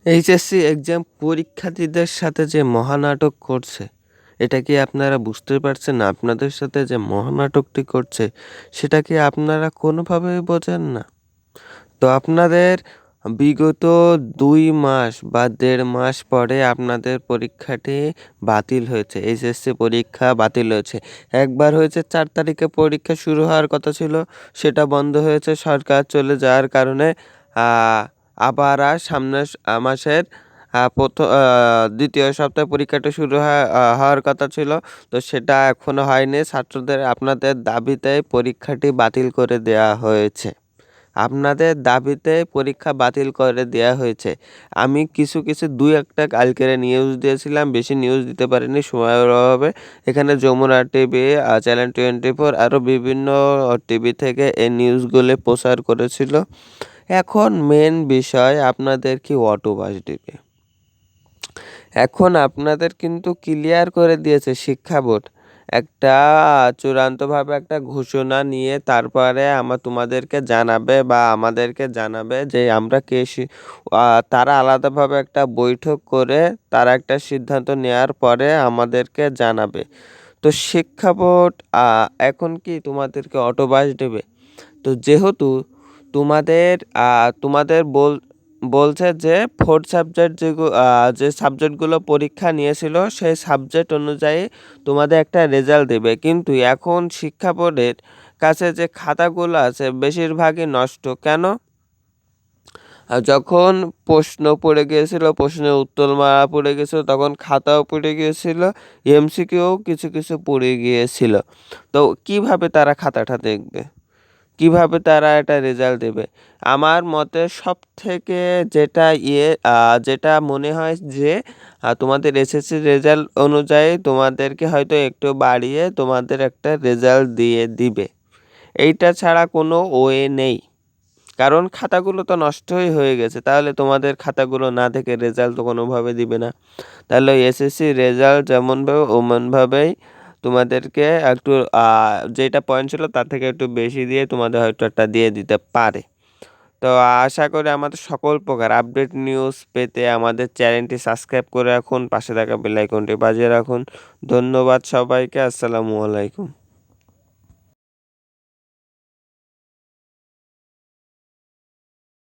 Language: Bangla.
এইচএসসি এক্সাম পরীক্ষার্থীদের সাথে যে মহানাটক করছে, এটা কি আপনারা বুঝতে পারছেন না? আপনাদের সাথে যে মহানাটকটি করছে, সেটা কি আপনারা কোনোভাবেই বোঝেন না? তো আপনাদের বিগত ২ মাস বা ১.৫ মাস পরে আপনাদের পরীক্ষাটি বাতিল হয়েছে। এইচএসসি পরীক্ষা বাতিল হয়েছে। একবার হয়েছে ৪ তারিখে পরীক্ষা শুরু হওয়ার কথা ছিল, সেটা বন্ধ হয়েছে সরকার চলে যাওয়ার কারণে। আ আবার সামনের মাসের ২য় সপ্তাহে পরীক্ষাটা শুরু হওয়ার কথা ছিল। তো সেটা এখনো হয়নি। ছাত্রদের আপনাদের দাবিতে পরীক্ষাটি বাতিল করে দেয়া হয়েছে। আপনাদের দাবিতে পরীক্ষা বাতিল করে দেয়া হয়েছে। আমি কিছু ২-১টা কালকের নিউজ দিয়েছিলাম, বেশি নিউজ দিতে পারিনি সময়ের অভাবে। এখানে যমুনা টিভি, চ্যানেল 24 আরও বিভিন্ন টিভি থেকে এই নিউজগুলো প্রচার করেছিল। এখন মেন বিষয় আপনাদের কি অটো বাস দিবে। এখন আপনাদের কিন্তু ক্লিয়ার করে দিয়েছে শিক্ষা বোর্ড। একটা চূড়ান্তভাবে একটা ঘোষণা নিয়ে তারপরে তোমাদেরকে জানাবে বা আমাদেরকে জানাবে যে আমরা তারা আলাদাভাবে একটা বৈঠক করে তারা একটা সিদ্ধান্ত নেওয়ার পরে আমাদেরকে জানাবে। তো শিক্ষা বোর্ড এখন কি তোমাদেরকে অটো বাস দেবে? তো যেহেতু তোমাদের তোমাদের বলছে যে 4 সাবজেক্ট যে সাবজেক্টগুলো পরীক্ষা নিয়েছিল সেই সাবজেক্ট অনুযায়ী তোমাদের একটা রেজাল্ট দেবে। কিন্তু এখন শিক্ষা বোর্ডের কাছে যে খাতাগুলো আছে বেশিরভাগই নষ্ট। কেন? যখন প্রশ্ন পড়ে গিয়েছিল, প্রশ্নের উত্তরমালা পড়ে গেছিল, তখন খাতাও পড়ে গিয়েছিল, এমসিকিউও কিছু পড়ে গিয়েছিল। তো কিভাবে তারা খাতাটা দেখবে? কিভাবে তারা এটা রেজাল্ট দেবে? আমার মতে সবথেকে যেটা মনে হয় যে তোমাদের এসএসসি রেজাল্ট অনুযায়ী তোমাদেরকে হয়তো একটু বাড়িয়ে তোমাদের একটা রেজাল্ট দিয়ে দিবে। এইটা ছাড়া কোনো ওয়ে নেই। কারণ খাতাগুলো তো নষ্টই হয়ে গেছে। তাহলে তোমাদের খাতাগুলো না দেখে রেজাল্ট তো কোনোভাবে দিবে না। তাহলে এসএসসি রেজাল্ট যেমনভাবে ওমনভাবেই তোমাদেরকে একটু যেটা পয়েন্ট ছিল তার থেকে একটু বেশি দিয়ে তোমাদের হয়তো একটা দিয়ে দিতে পারে। তো আশা করি আমাদের সকল প্রকার আপডেট নিউজ পেতে আমাদের চ্যানেলটি সাবস্ক্রাইব করে রাখুন, পাশে থাকা বেল আইকনটি বাজিয়ে রাখুন। ধন্যবাদ সবাইকে। আসসালামু আলাইকুম।